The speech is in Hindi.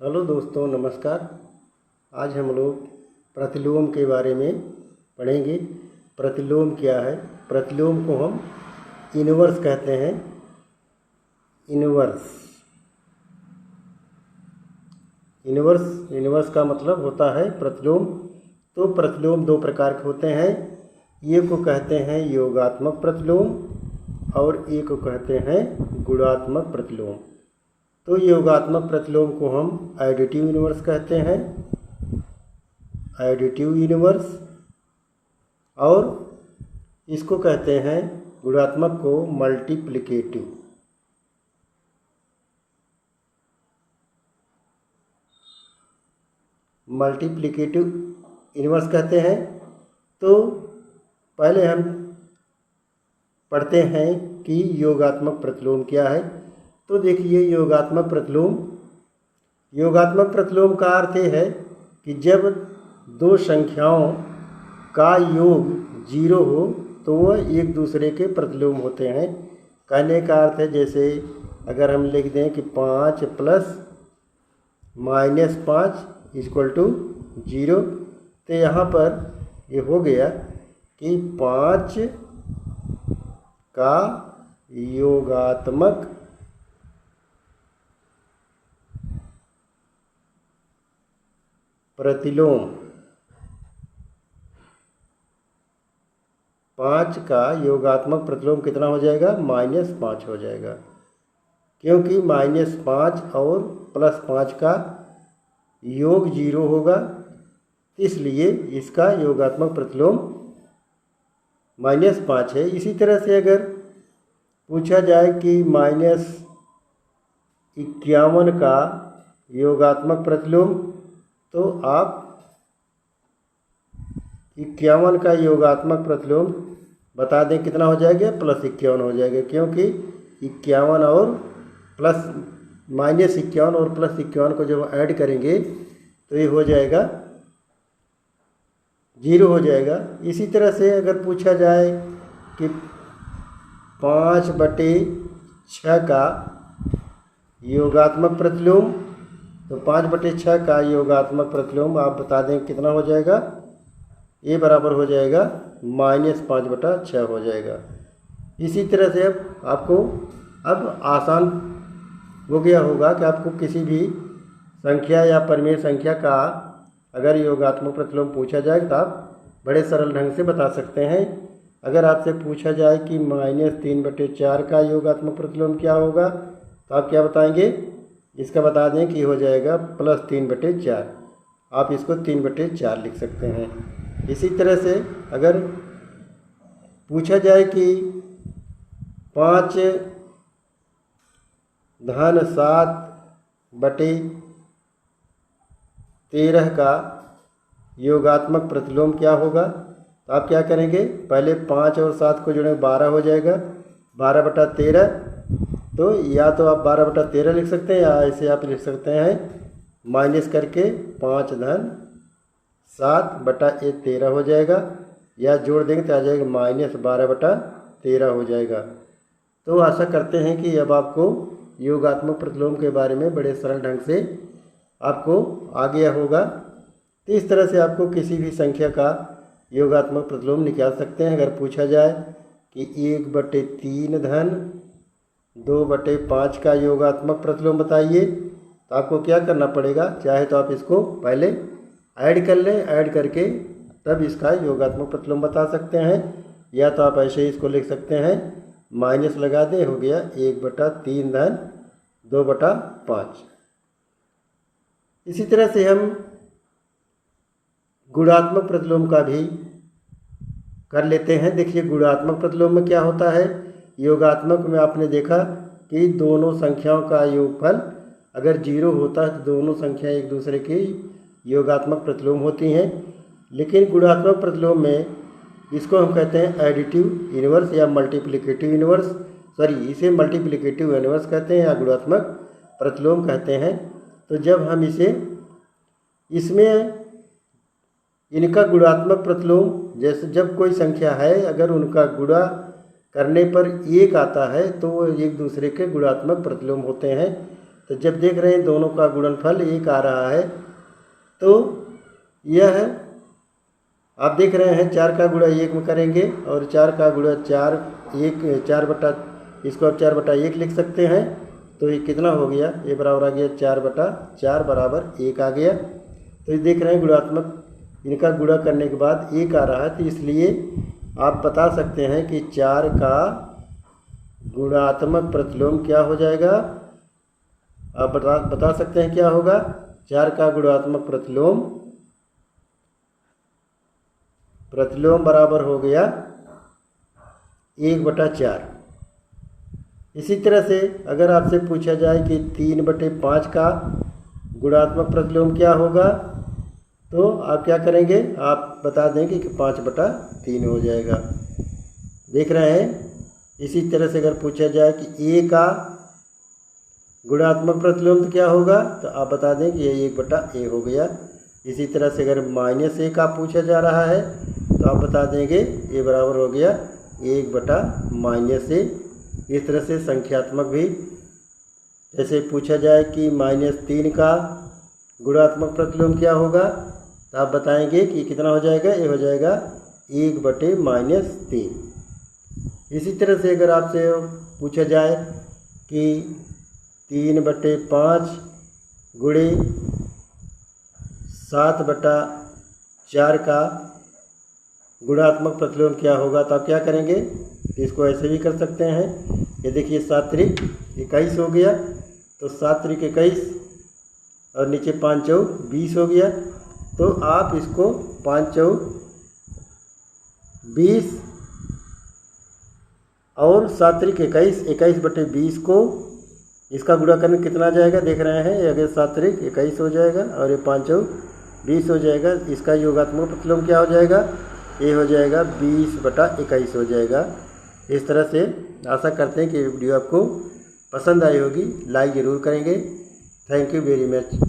हेलो दोस्तों, नमस्कार। आज हम लोग प्रतिलोम के बारे में पढ़ेंगे। प्रतिलोम क्या है? प्रतिलोम को हम इनवर्स कहते हैं। इनवर्स इनवर्स इनवर्स का मतलब होता है प्रतिलोम। तो प्रतिलोम दो प्रकार के होते हैं। एक को कहते हैं योगात्मक प्रतिलोम और एक को कहते हैं गुणात्मक प्रतिलोम। तो योगात्मक प्रतिलोम को हम एडिटिव यूनिवर्स कहते हैं, एडिटिव यूनिवर्स। और इसको कहते हैं गुणात्मक को मल्टीप्लिकेटिव। मल्टीप्लिकेटिव यूनिवर्स कहते हैं। तो पहले हम पढ़ते हैं कि योगात्मक प्रतिलोम क्या है। तो देखिए, योगात्मक प्रतिलोम का अर्थ ये है कि जब दो संख्याओं का योग 0 हो तो वह एक दूसरे के प्रतिलोम होते हैं। कहने का अर्थ है, जैसे अगर हम लिख दें कि 5 प्लस -5 = 0, तो यहाँ पर ये हो गया कि 5 का योगात्मक प्रतिलोम 5 का योगात्मक प्रतिलोम कितना हो जाएगा? -5 हो जाएगा, क्योंकि -5 और +5 का योग 0 होगा, इसलिए इसका योगात्मक प्रतिलोम -5 है। इसी तरह से अगर पूछा जाए कि -51 का योगात्मक प्रतिलोम, तो आप 51 का योगात्मक प्रतिलोम बता दें कितना हो जाएगा? +51 हो जाएगा, क्योंकि 51 और -51 और +51 को जब ऐड करेंगे तो ये हो जाएगा 0 हो जाएगा। इसी तरह से अगर पूछा जाए कि 5/6 का योगात्मक प्रतिलोम, तो 5/6 का योगात्मक प्रतिलोम आप बता दें कितना हो जाएगा? ये बराबर हो जाएगा -5/6 हो जाएगा। इसी तरह से अब आपको आसान हो गया होगा कि आपको किसी भी संख्या या परिमेय संख्या का अगर योगात्मक प्रतिलोम पूछा जाए तो आप बड़े सरल ढंग से बता सकते हैं। अगर आपसे पूछा जाए कि -3/4 का योगात्मक प्रतिलोम क्या होगा, तो आप क्या बताएंगे? इसका बता दें कि हो जाएगा +3/4। आप इसको 3/4 लिख सकते हैं। इसी तरह से अगर पूछा जाए कि 5-7/13 का योगात्मक प्रतिलोम क्या होगा, तो आप क्या करेंगे? पहले 5 और 7 को जोड़ेंगे, 12 हो जाएगा। 12/13, तो या तो आप 12/13 लिख सकते हैं, या ऐसे आप लिख सकते हैं माइनस करके 5-7/13 हो जाएगा, या जोड़ देंगे तो आ जाएगा -12/13 हो जाएगा। तो आशा करते हैं कि अब आपको योगात्मक प्रतिलोम के बारे में बड़े सरल ढंग से आपको आ गया होगा। तो इस तरह से आपको किसी भी संख्या का योगात्मक प्रतिलोम निकाल सकते हैं। अगर पूछा जाए कि 1/3 धन 2/5 का योगात्मक प्रतिलोम बताइए, तो आपको क्या करना पड़ेगा? चाहे तो आप इसको पहले ऐड कर लें, ऐड करके तब इसका योगात्मक प्रतिलोम बता सकते हैं, या तो आप ऐसे ही इसको लिख सकते हैं, माइनस लगा दें, हो गया 1/3 धन 2/5। इसी तरह से हम गुणात्मक प्रतिलोम का भी कर लेते हैं। देखिए, गुणात्मक प्रतिलोम में क्या होता है? योगात्मक में आपने देखा कि दोनों संख्याओं का योगफल अगर 0 होता है तो दोनों संख्याएं एक दूसरे की योगात्मक प्रतिलोम होती हैं। लेकिन गुणात्मक प्रतिलोम में इसको हम कहते हैं एडिटिव यूनिवर्स या मल्टीप्लिकेटिव यूनिवर्स। इसे मल्टीप्लिकेटिव यूनिवर्स कहते हैं या गुणात्मक प्रतिलोम कहते हैं। तो जब हम इसमें इनका गुणात्मक प्रतिलोम, जैसे जब कोई संख्या है अगर उनका गुणा करने पर 1 आता है तो वो एक दूसरे के गुणात्मक प्रतिलोम होते हैं। तो जब देख रहे हैं दोनों का गुणनफल 1 आ रहा है, तो यह आप देख रहे हैं 4 का गुणा 1 में करेंगे और 4 का गुणा 4 4 बटा, इसको आप 4/1 लिख सकते हैं। तो ये कितना हो गया, ये बराबर आ गया 4/4 बराबर 1 आ गया। तो ये देख रहे हैं गुणात्मक, इनका गुणा करने के बाद 1 आ रहा है, तो इसलिए आप बता सकते हैं कि 4 का गुणात्मक प्रतिलोम क्या हो जाएगा। आप बता सकते हैं क्या होगा। 4 का गुणात्मक प्रतिलोम बराबर हो गया 1/4। इसी तरह से अगर आपसे पूछा जाए कि 3/5 का गुणात्मक प्रतिलोम क्या होगा, तो आप क्या करेंगे, आप बता देंगे कि 5/3 हो जाएगा। देख रहे हैं। इसी तरह से अगर पूछा जाए कि a का गुणात्मक प्रतिलोम तो क्या होगा, तो आप बता दें कि ये 1/a हो गया। इसी तरह से अगर -a का पूछा जा रहा है, तो आप बता देंगे a बराबर हो गया 1/-a। इस तरह से संख्यात्मक भी, जैसे पूछा जाए कि -3 का गुणात्मक प्रतिलोम क्या होगा, तो आप बताएंगे कि कितना हो जाएगा, ये हो जाएगा 1/-3। इसी तरह से अगर आपसे पूछा जाए कि 3/5 गुणे 7/4 का गुणात्मक प्रतिलोम क्या होगा, तो आप क्या करेंगे, तो इसको ऐसे भी कर सकते हैं। ये देखिए 7×3 21 हो गया, तो 7×3 21 और नीचे 5×4 20 हो गया। तो आप इसको 5×4 20 और 7×3 21 21/20 को इसका गुणा करने कितना आ जाएगा, देख रहे हैं। अगर 7×3 21 हो जाएगा और ये 5×4 20 हो जाएगा। इसका योगात्मक प्रतिलोम क्या हो जाएगा, ये हो जाएगा 20/21 हो जाएगा। इस तरह से आशा करते हैं कि वीडियो आपको पसंद आई होगी। लाइक ज़रूर करेंगे। Thank you very much.